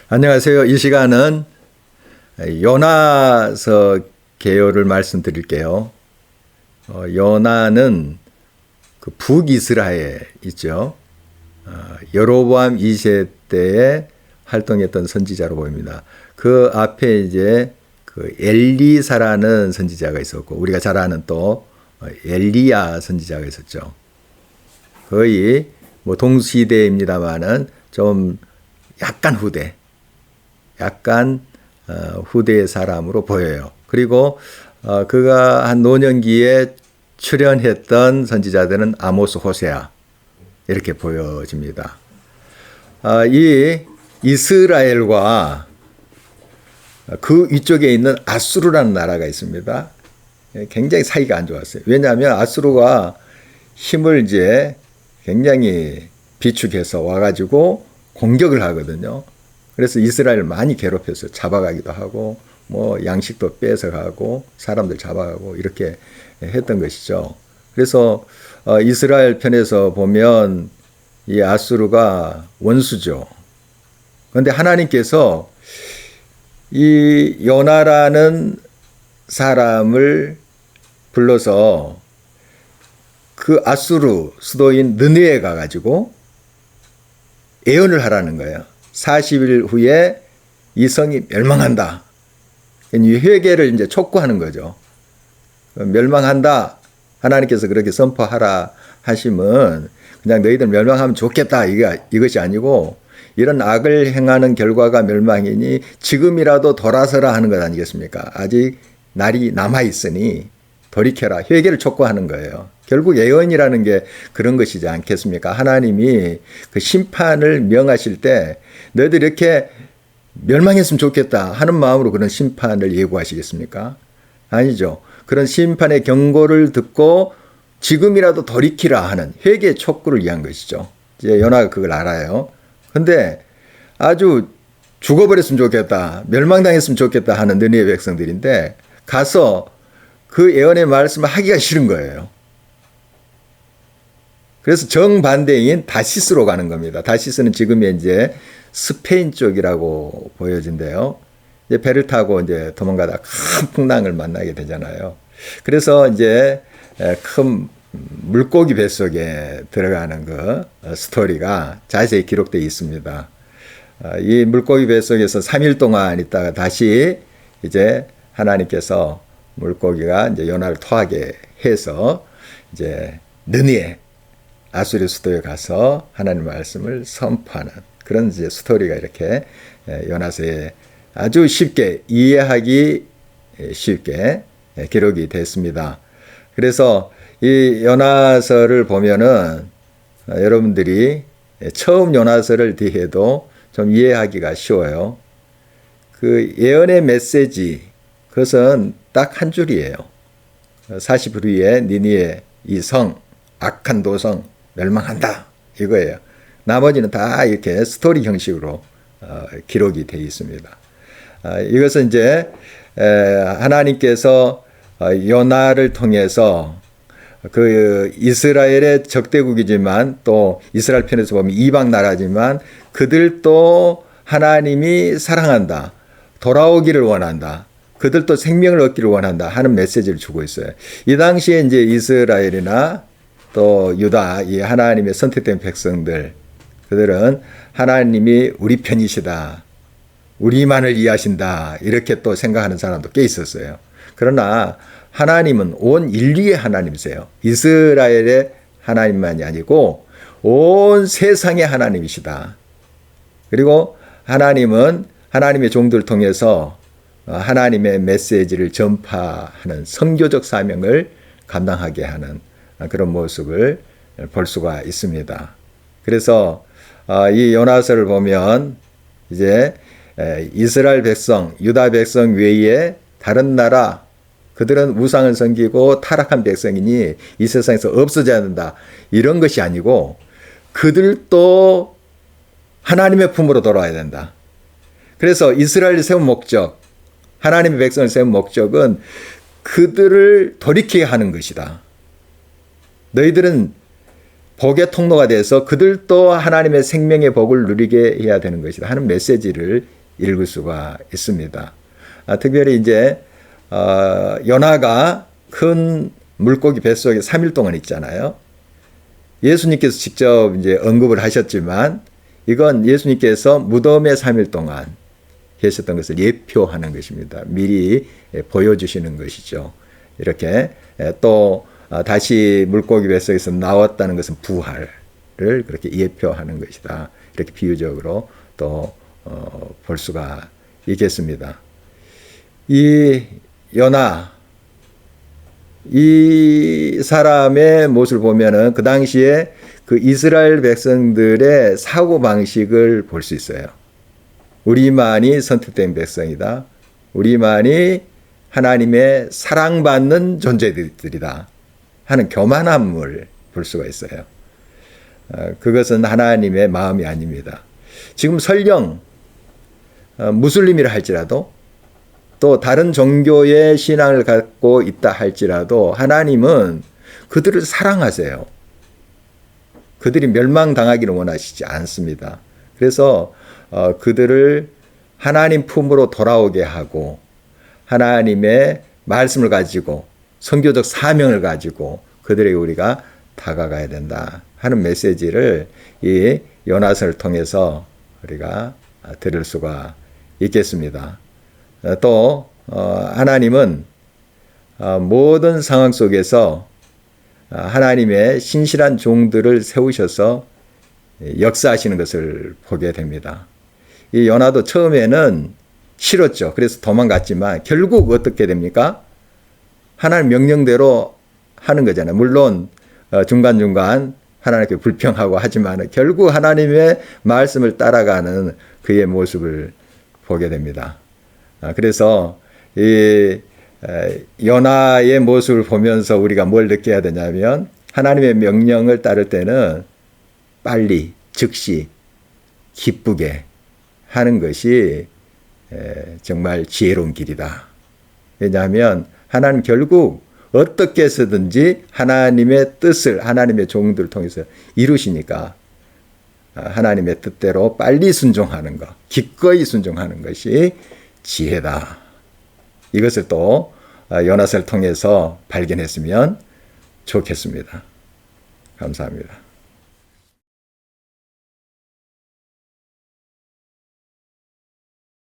안녕하세요. 이 시간은 요나서 개요를 말씀드릴게요. 요나는 그 북이스라엘 있죠. 여로보암 2세 때에 활동했던 선지자로 보입니다. 그 앞에 이제 그 엘리사라는 선지자가 있었고, 우리가 잘 아는 또 엘리야 선지자가 있었죠. 거의 뭐 동시대입니다만은 좀 약간 후대의 사람으로 보여요. 그리고 그가 한 노년기에 출연했던 선지자들은 아모스, 호세아 이렇게 보여집니다. 이 이스라엘과 그 위쪽에 있는 아수르라는 나라가 있습니다. 굉장히 사이가 안 좋았어요. 왜냐하면 아수르가 힘을 이제 굉장히 비축해서 와가지고 공격을 하거든요. 그래서 이스라엘을 많이 괴롭혔어요. 잡아가기도 하고, 뭐 양식도 뺏어가고, 사람들 잡아가고 이렇게 했던 것이죠. 그래서 이스라엘 편에서 보면 이 아수르가 원수죠. 그런데 하나님께서 이 요나라는 사람을 불러서 그 아수르 수도인 느네에 가가지고 예언을 하라는 거예요. 40일 후에 이 성이 멸망한다. 이 회개를 이제 촉구하는 거죠. 멸망한다. 하나님께서 그렇게 선포하라 하시면 그냥 너희들 멸망하면 좋겠다. 이것이 아니고 이런 악을 행하는 결과가 멸망이니 지금이라도 돌아서라 하는 것 아니겠습니까? 아직 날이 남아있으니 돌이켜라. 회개를 촉구하는 거예요. 결국 예언이라는 게 그런 것이지 않겠습니까? 하나님이 그 심판을 명하실 때 너희들 이렇게 멸망했으면 좋겠다 하는 마음으로 그런 심판을 예고하시겠습니까? 아니죠. 그런 심판의 경고를 듣고 지금이라도 돌이키라 하는 회개 촉구를 위한 것이죠. 이제 요나가 그걸 알아요. 근데 아주 죽어버렸으면 좋겠다, 멸망당했으면 좋겠다 하는 느니의 백성들인데 가서 그 예언의 말씀을 하기가 싫은 거예요. 그래서 정반대인 다시스로 가는 겁니다. 다시스는 지금의 이제 스페인 쪽이라고 보여진대요. 이제 배를 타고 이제 도망가다 큰 풍랑을 만나게 되잖아요. 그래서 이제 큰 물고기 뱃속에 들어가는 그 스토리가 자세히 기록되어 있습니다. 이 물고기 뱃속에서 3일 동안 있다가 다시 이제 하나님께서 물고기가 이제 요나를 토하게 해서 이제 느니에 아수르 수도에 가서 하나님 말씀을 선포하는 그런 이제 스토리가 이렇게 요나서에 아주 쉽게 이해하기 쉽게 기록이 됐습니다. 그래서 이 요나서를 보면은 여러분들이 처음 요나서를 뒤해도 좀 이해하기가 쉬워요. 그 예언의 메시지 그것은 딱 한 줄이에요. 40일 후에 니니에 이 성 악한 도성 멸망한다 이거예요. 나머지는 다 이렇게 스토리 형식으로 기록이 되어 있습니다. 이것은 이제 하나님께서 요나를 통해서 그 이스라엘의 적대국이지만 또 이스라엘 편에서 보면 이방 나라지만 그들도 하나님이 사랑한다, 돌아오기를 원한다, 그들도 생명을 얻기를 원한다 하는 메시지를 주고 있어요. 이 당시에 이제 이스라엘이나 또 유다, 이 하나님의 선택된 백성들, 그들은 하나님이 우리 편이시다, 우리만을 이해하신다 이렇게 또 생각하는 사람도 꽤 있었어요. 그러나 하나님은 온 인류의 하나님이세요. 이스라엘의 하나님만이 아니고 온 세상의 하나님이시다. 그리고 하나님은 하나님의 종들을 통해서 하나님의 메시지를 전파하는 선교적 사명을 감당하게 하는 그런 모습을 볼 수가 있습니다. 그래서 이 요나서를 보면 이제 이스라엘 백성, 유다 백성 외에 다른 나라, 그들은 우상을 섬기고 타락한 백성이니 이 세상에서 없어져야 된다 이런 것이 아니고 그들도 하나님의 품으로 돌아와야 된다. 그래서 이스라엘이 세운 목적, 하나님의 백성을 세운 목적은 그들을 돌이키게 하는 것이다. 너희들은 복의 통로가 돼서 그들도 하나님의 생명의 복을 누리게 해야 되는 것이다 하는 메시지를 읽을 수가 있습니다. 특별히 이제 요나가 큰 물고기 뱃속에 3일 동안 있잖아요. 예수님께서 직접 이제 언급을 하셨지만 이건 예수님께서 무덤에 3일 동안 계셨던 것을 예표하는 것입니다. 미리 보여주시는 것이죠. 이렇게 또 다시 물고기 뱃속에서 나왔다는 것은 부활을 그렇게 예표하는 것이다. 이렇게 비유적으로 또 볼 수가 있겠습니다. 이 요나 이 사람의 모습을 보면은 그 당시에 그 이스라엘 백성들의 사고 방식을 볼 수 있어요. 우리만이 선택된 백성이다. 우리만이 하나님의 사랑받는 존재들이다 하는 교만함을 볼 수가 있어요. 그것은 하나님의 마음이 아닙니다. 지금 설령 무슬림이라 할지라도 또 다른 종교의 신앙을 갖고 있다 할지라도 하나님은 그들을 사랑하세요. 그들이 멸망당하기를 원하시지 않습니다. 그래서 그들을 하나님 품으로 돌아오게 하고 하나님의 말씀을 가지고 선교적 사명을 가지고 그들에게 우리가 다가가야 된다 하는 메시지를 이 요나서를 통해서 우리가 들을 수가 있겠습니다. 또 하나님은 모든 상황 속에서 하나님의 신실한 종들을 세우셔서 역사하시는 것을 보게 됩니다. 이 요나도 처음에는 싫었죠. 그래서 도망갔지만 결국 어떻게 됩니까? 하나님 명령대로 하는 거잖아요. 물론 중간중간 하나님께 불평하고 하지만 결국 하나님의 말씀을 따라가는 그의 모습을 보게 됩니다. 그래서 이 요나의 모습을 보면서 우리가 뭘 느껴야 되냐면 하나님의 명령을 따를 때는 빨리 즉시 기쁘게 하는 것이 정말 지혜로운 길이다. 왜냐하면 하나님 결국 어떻게 해서든지 하나님의 뜻을 하나님의 종들을 통해서 이루시니까 하나님의 뜻대로 빨리 순종하는 것, 기꺼이 순종하는 것이 지혜다. 이것을 또 요나서를 통해서 발견했으면 좋겠습니다. 감사합니다.